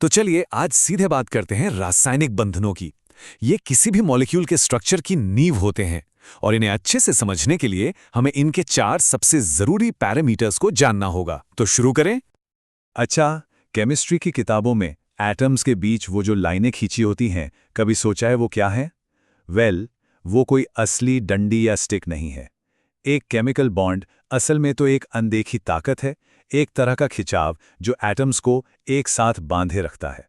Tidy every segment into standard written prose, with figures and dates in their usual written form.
तो चलिए आज सीधे बात करते हैं रासायनिक बंधनों की। ये किसी भी मॉलिक्यूल के स्ट्रक्चर की नींव होते हैं और इन्हें अच्छे से समझने के लिए हमें इनके 4 सबसे जरूरी पैरामीटर्स को जानना होगा। तो शुरू करें। अच्छा, केमिस्ट्री की किताबों में एटम्स के बीच वो जो लाइनें खींची होती हैं, कभी सोचा है वो क्या है? वो कोई असली डंडी या स्टिक नहीं है। एक केमिकल बॉन्ड असल में तो एक अनदेखी ताकत है, एक तरह का खिंचाव जो एटम्स को एक साथ बांधे रखता है।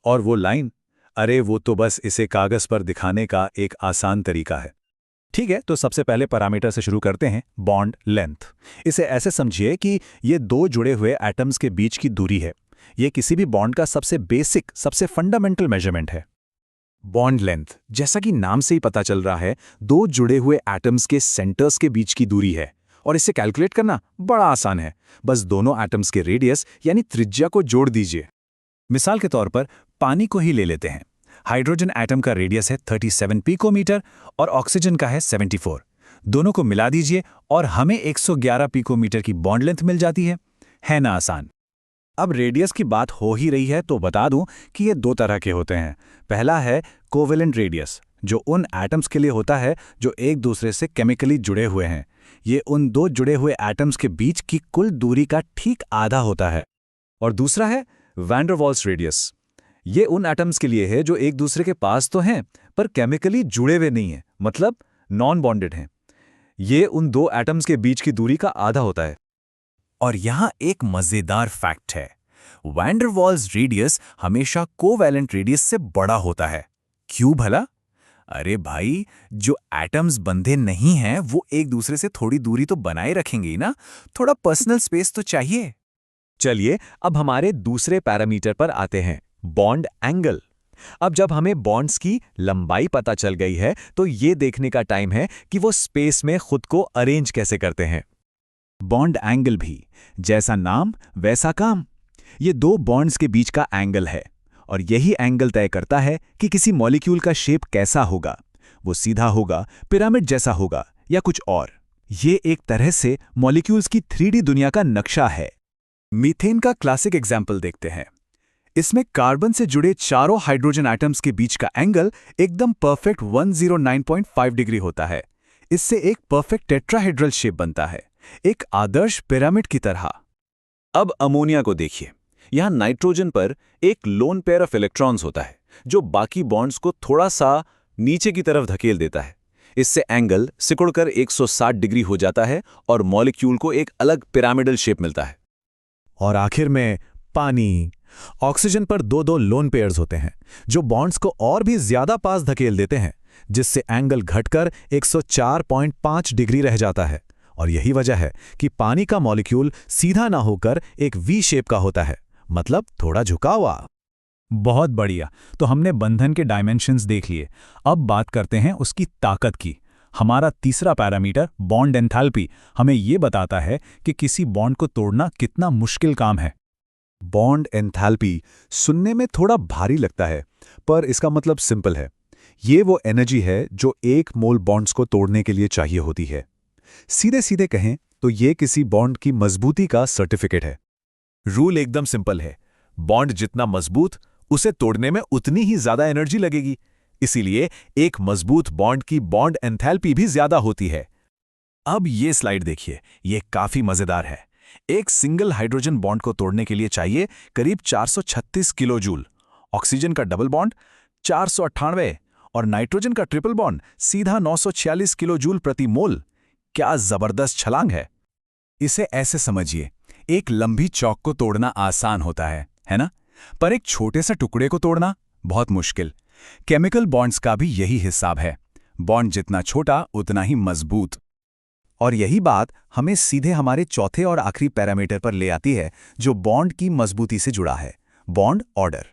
और वो लाइन, अरे वो तो बस इसे कागज पर दिखाने का एक आसान तरीका है। ठीक है, तो सबसे पहले पैरामीटर से शुरू करते हैं, बॉन्ड लेंथ। इसे ऐसे समझिए कि ये दो जुड़े हुए एटम्स के बीच की दूरी है। ये किसी भी बॉन्ड का सबसे बेसिक, सबसे फंडामेंटल मेजरमेंट है। बॉन्ड लेंथ, जैसा कि नाम से ही पता चल रहा है, दो जुड़े हुए एटम्स के सेंटर्स के बीच की दूरी है और इसे कैलकुलेट करना बड़ा आसान है। बस दोनों एटम्स के रेडियस यानी त्रिज्या को जोड़ दीजिए। मिसाल के तौर पर पानी को ही ले लेते हैं। हाइड्रोजन एटम का रेडियस है 37 पिकोमीटर और ऑक्सीजन का है 74। दोनों को मिला दीजिए और हमें 111 पिकोमीटर की बॉन्ड लेंथ मिल जाती है ना आसान? अब रेडियस की बात हो ही रही है तो बता दूं कि ये दो तरह के होते हैं। पहला है कोवेलेंट रेडियस, जो उन एटम्स के लिए होता है जो एक दूसरे से केमिकली जुड़े हुए हैं। ये उन दो जुड़े हुए एटम्स के बीच की कुल दूरी का ठीक आधा होता है। और दूसरा है वैन डर वाल्स रेडियस। ये उन एटम्स के लिए है जो एक दूसरे के पास तो हैं पर केमिकली जुड़े हुए नहीं हैं, मतलब नॉन बॉन्डेड हैं। ये उन दो एटम्स के बीच की दूरी का आधा होता है। और यहाँ एक मजेदार फैक्ट है, वैन डर वाल्स रेडियस हमेशा कोवैलेंट रेडियस से बड़ा होता है। क्यों भला? अरे भाई, जो एटम्स बंधे नहीं हैं वो एक दूसरे से थोड़ी दूरी तो बनाए रखेंगे ही ना, थोड़ा पर्सनल स्पेस तो चाहिए। चलिए अब हमारे दूसरे पैरामीटर पर आते हैं, बॉन्ड एंगल। अब जब हमें बॉन्ड्स की लंबाई पता चल गई है तो ये देखने का टाइम है कि वो स्पेस में खुद को अरेंज कैसे करते हैं। बॉन्ड एंगल भी, जैसा नाम वैसा काम। ये दो बॉन्ड्स के बीच का एंगल है और यही एंगल तय करता है कि किसी मॉलिक्यूल का शेप कैसा होगा। वो सीधा होगा, पिरामिड जैसा होगा या कुछ और। ये एक तरह से मॉलिक्यूल्स की 3D दुनिया का नक्शा है। मीथेन का क्लासिक एग्जाम्पल देखते हैं। इसमें कार्बन से जुड़े चारों हाइड्रोजन एटम्स के बीच का एंगल एकदम परफेक्ट 109.5 डिग्री होता है। इससे एक परफेक्ट टेट्राहेड्रल शेप बनता है, एक आदर्श पिरामिड की तरह। अब अमोनिया को देखिए। यहां नाइट्रोजन पर एक लोन पेयर ऑफ इलेक्ट्रॉन्स होता है जो बाकी बॉन्ड्स को थोड़ा सा नीचे की तरफ धकेल देता है। इससे एंगल सिकुड़कर 160 डिग्री हो जाता है और मॉलिक्यूल को एक अलग पिरामिडल शेप मिलता है। और आखिर में पानी। ऑक्सीजन पर दो दो लोन पेयर्स होते हैं जो बॉन्ड्स को और भी ज्यादा पास धकेल देते हैं, जिससे एंगल घटकर 104.5 डिग्री रह जाता है। और यही वजह है कि पानी का मॉलिक्यूल सीधा ना होकर एक वी शेप का होता है, मतलब थोड़ा झुका हुआ। बहुत बढ़िया, तो हमने बंधन के डायमेंशंस देख लिए। अब बात करते हैं उसकी ताकत की। हमारा तीसरा पैरामीटर, बॉन्ड एंथैल्पी, हमें यह बताता है कि किसी बॉन्ड को तोड़ना कितना मुश्किल काम है। बॉन्ड एंथैल्पी सुनने में थोड़ा भारी लगता है, पर इसका मतलब सिंपल है। ये वो एनर्जी है जो एक मोल बॉन्ड्स को तोड़ने के लिए चाहिए होती है। सीधे सीधे कहें तो ये किसी बॉन्ड की मजबूती का सर्टिफिकेट है। रूल एकदम सिंपल है, बॉन्ड जितना मजबूत उसे तोड़ने में उतनी ही ज्यादा एनर्जी लगेगी। इसीलिए एक मजबूत बॉन्ड की बॉन्ड एंथैल्पी भी ज्यादा होती है। अब ये स्लाइड देखिए, ये काफी मजेदार है। एक सिंगल हाइड्रोजन बॉन्ड को तोड़ने के लिए चाहिए करीब 436 किलो जूल। ऑक्सीजन का डबल बॉन्ड 498 और नाइट्रोजन का ट्रिपल बॉन्ड सीधा 946 किलो जूल प्रति मोल। क्या जबरदस्त छलांग है। इसे ऐसे समझिए, एक लंबी चौक को तोड़ना आसान होता है ना? पर एक छोटे से टुकड़े को तोड़ना बहुत मुश्किल। केमिकल बॉन्ड्स का भी यही हिसाब है। बॉन्ड जितना छोटा उतना ही मजबूत। और यही बात हमें सीधे हमारे चौथे और आखिरी पैरामीटर पर ले आती है, जो बॉन्ड की मजबूती से जुड़ा है, बॉन्ड ऑर्डर।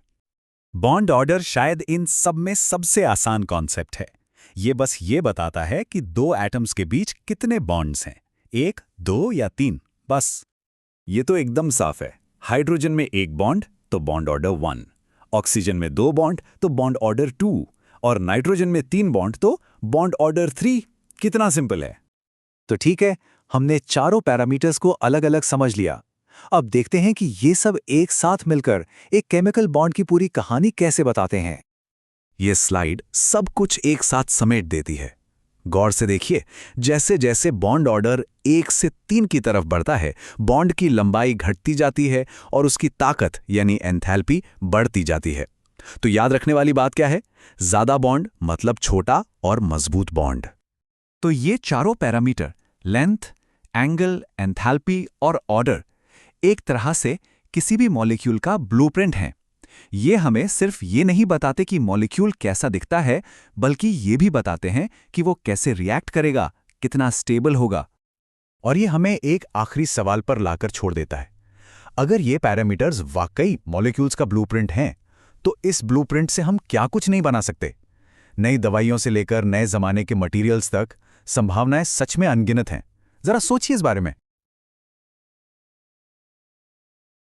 बॉन्ड ऑर्डर शायद इन सब में सबसे आसान कॉन्सेप्ट है। ये बस ये बताता है कि दो एटम्स के बीच कितने बॉन्ड्स हैं, 1, 2 या 3, बस। ये तो एकदम साफ है। हाइड्रोजन में एक बॉन्ड तो बॉन्ड ऑर्डर 1, ऑक्सीजन में 2 बॉन्ड तो बॉन्ड ऑर्डर 2 और नाइट्रोजन में 3 बॉन्ड तो बॉन्ड ऑर्डर 3। कितना सिंपल है। तो ठीक है, हमने चारों पैरामीटर्स को अलग अलग समझ लिया। अब देखते हैं कि ये सब एक साथ मिलकर एक केमिकल बॉन्ड की पूरी कहानी कैसे बताते हैं। ये स्लाइड सब कुछ एक साथ समेट देती है। गौर से देखिए, जैसे जैसे बॉन्ड ऑर्डर 1 से 3 की तरफ बढ़ता है, बॉन्ड की लंबाई घटती जाती है और उसकी ताकत यानी एंथैल्पी बढ़ती जाती है। तो याद रखने वाली बात क्या है? ज्यादा बॉन्ड मतलब छोटा और मजबूत बॉन्ड। तो ये चारों पैरामीटर लेंथ, एंगल, एंथैल्पी और ऑर्डर एक तरह से किसी भी मॉलिक्यूल का ब्लूप्रिंट हैं। ये हमें सिर्फ ये नहीं बताते कि मॉलिक्यूल कैसा दिखता है, बल्कि ये भी बताते हैं कि वो कैसे रिएक्ट करेगा, कितना स्टेबल होगा। और ये हमें एक आखिरी सवाल पर लाकर छोड़ देता है। अगर ये पैरामीटर्स वाकई मॉलिक्यूल्स का ब्लूप्रिंट हैं, तो इस ब्लूप्रिंट से हम क्या कुछ नहीं बना सकते? नई दवाइयों से लेकर नए जमाने के मटेरियल्स तक संभावनाएं सच में अनगिनत हैं। जरा सोचिए इस बारे में।